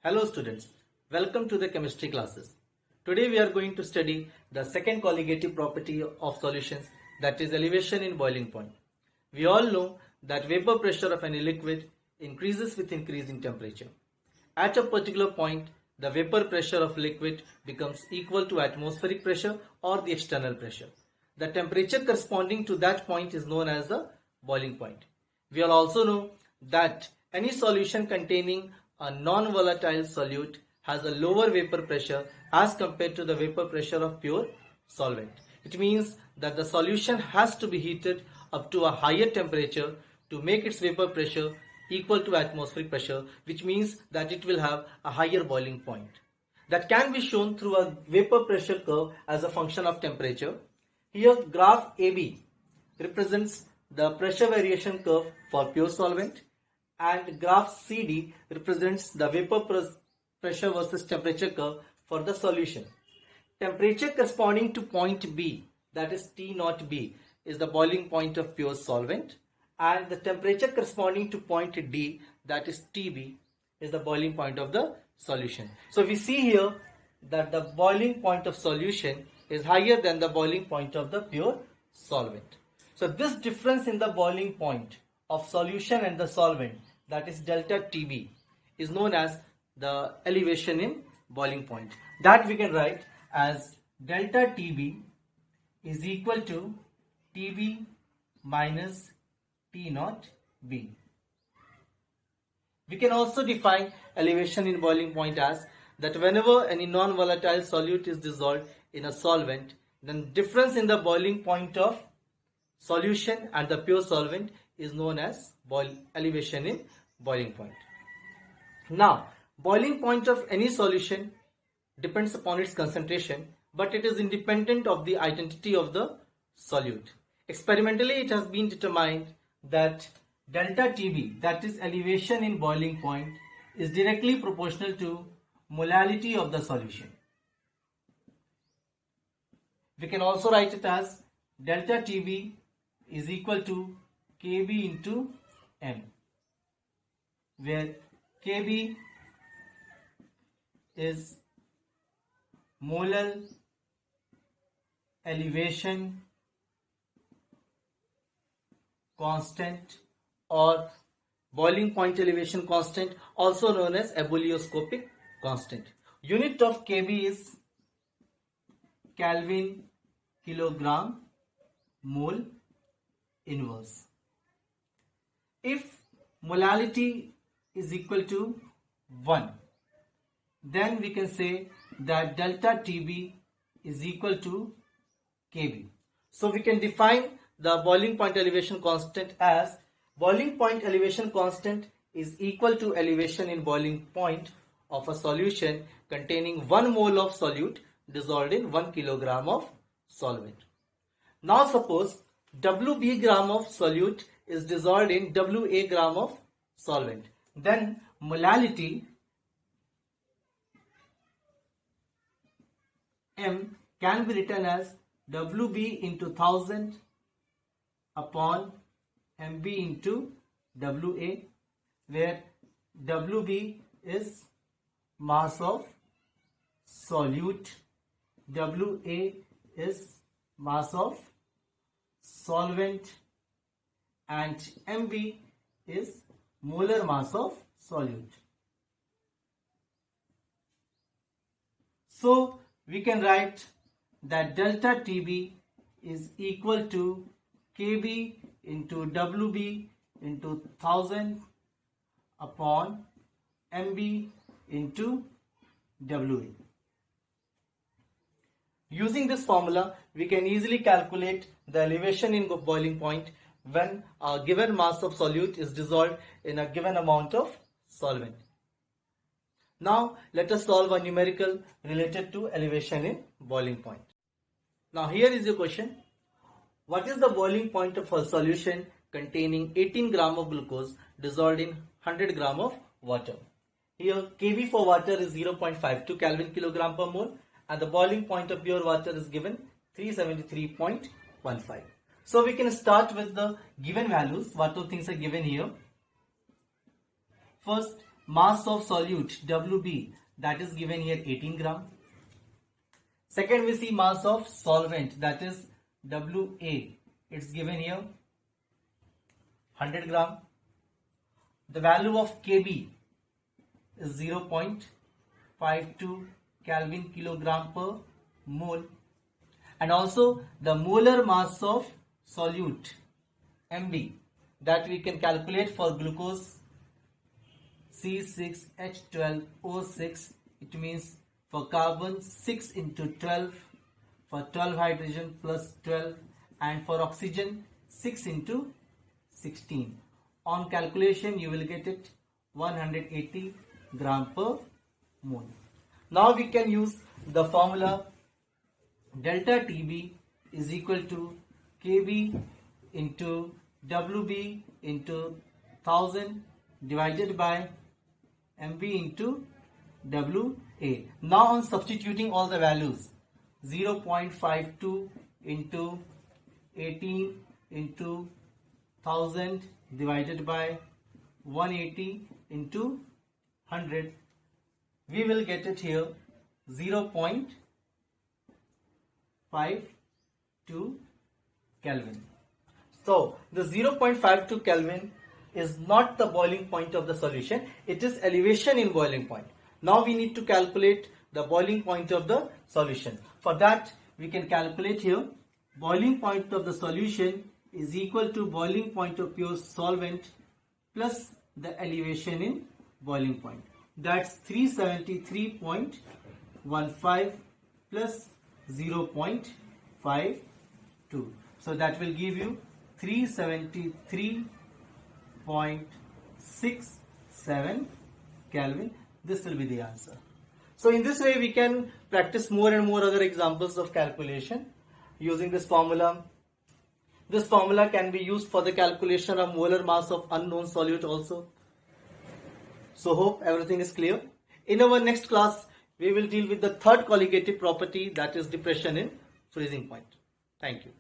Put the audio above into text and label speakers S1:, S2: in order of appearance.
S1: Hello students, welcome to the chemistry classes. Today we are going to study the second colligative property of solutions, that is elevation in boiling point. We all know that vapor pressure of any liquid increases with increasing temperature. At a particular point, the vapor pressure of liquid becomes equal to atmospheric pressure or the external pressure. The temperature corresponding to that point is known as the boiling point. We all also know that any solution containing a non-volatile solute has a lower vapor pressure as compared to the vapor pressure of pure solvent. It means that the solution has to be heated up to a higher temperature to make its vapor pressure equal to atmospheric pressure, which means that it will have a higher boiling point. That can be shown through a vapor pressure curve as a function of temperature. Here graph AB represents the pressure variation curve for pure solvent and graph CD represents the vapor pressure versus temperature curve for the solution. Temperature corresponding to point B, that is T naught B, is the boiling point of pure solvent, and the temperature corresponding to point D, that is TB, is the boiling point of the solution. So we see here that the boiling point of solution is higher than the boiling point of the pure solvent. So this difference in the boiling point of solution and the solvent, that is delta TB, is known as the elevation in boiling point. That we can write as delta TB is equal to TB minus T naught B. We can also define elevation in boiling point as that whenever any non-volatile solute is dissolved in a solvent, then difference in the boiling point of solution and the pure solvent is known as elevation in boiling point. Now, boiling point of any solution depends upon its concentration, but it is independent of the identity of the solute. Experimentally, it has been determined that delta TB, that is elevation in boiling point, is directly proportional to molality of the solution. We can also write it as delta TB is equal to Kb into M, where Kb is molar elevation constant or boiling point elevation constant, also known as ebullioscopic constant. Unit of Kb is Kelvin kilogram mole inverse. If molality is equal to 1, then we can say that delta TB is equal to Kb. So we can define the boiling point elevation constant as boiling point elevation constant is equal to elevation in boiling point of a solution containing 1 mole of solute dissolved in 1 kilogram of solvent. Now suppose WB gram of solute is dissolved in WA gram of solvent. Then molality M can be written as WB into 1000 upon MB into WA, where WB is mass of solute, WA is mass of solvent, and MB is molar mass of solute. So we can write that delta TB is equal to Kb into WB into 1000 upon MB into WA. Using this formula, we can easily calculate the elevation in boiling point when a given mass of solute is dissolved in a given amount of solvent. Now let us solve a numerical related to elevation in boiling point. Now here is your question. What is the boiling point of a solution containing 18 gram of glucose dissolved in 100 gram of water? Here Kb for water is 0.52 Kelvin kilogram per mole and the boiling point of pure water is given 373.15. So we can start with the given values. What all things are given here? First, mass of solute WB, that is given here 18 gram. Second, we see mass of solvent, that is WA, it's given here 100 gram. The value of Kb is 0.52 Kelvin kilogram per mole, and also the molar mass of solute Mb, that we can calculate for glucose C6H12O6. It means for carbon 6 into 12, for 12 hydrogen plus 12, and for oxygen 6 into 16. On calculation you will get it 180 gram per mole. Now we can use the formula delta TB is equal to Kb into WB into 1000 divided by MB into WA. Now on substituting all the values, 0.52 into 18 into 1000 divided by 180 into 100, we will get it here 0.52 Kelvin. So the 0.52 Kelvin is not the boiling point of the solution, it is elevation in boiling point. Now we need to calculate the boiling point of the solution. For that we can calculate here boiling point of the solution is equal to boiling point of pure solvent plus the elevation in boiling point. That's 373.15 plus 0.52. So that will give you 373.67 Kelvin. This will be the answer. So in this way we can practice more and more other examples of calculation using this formula. This formula can be used for the calculation of molar mass of unknown solute also. So hope everything is clear. In our next class we will deal with the third colligative property, that is depression in freezing point. Thank you.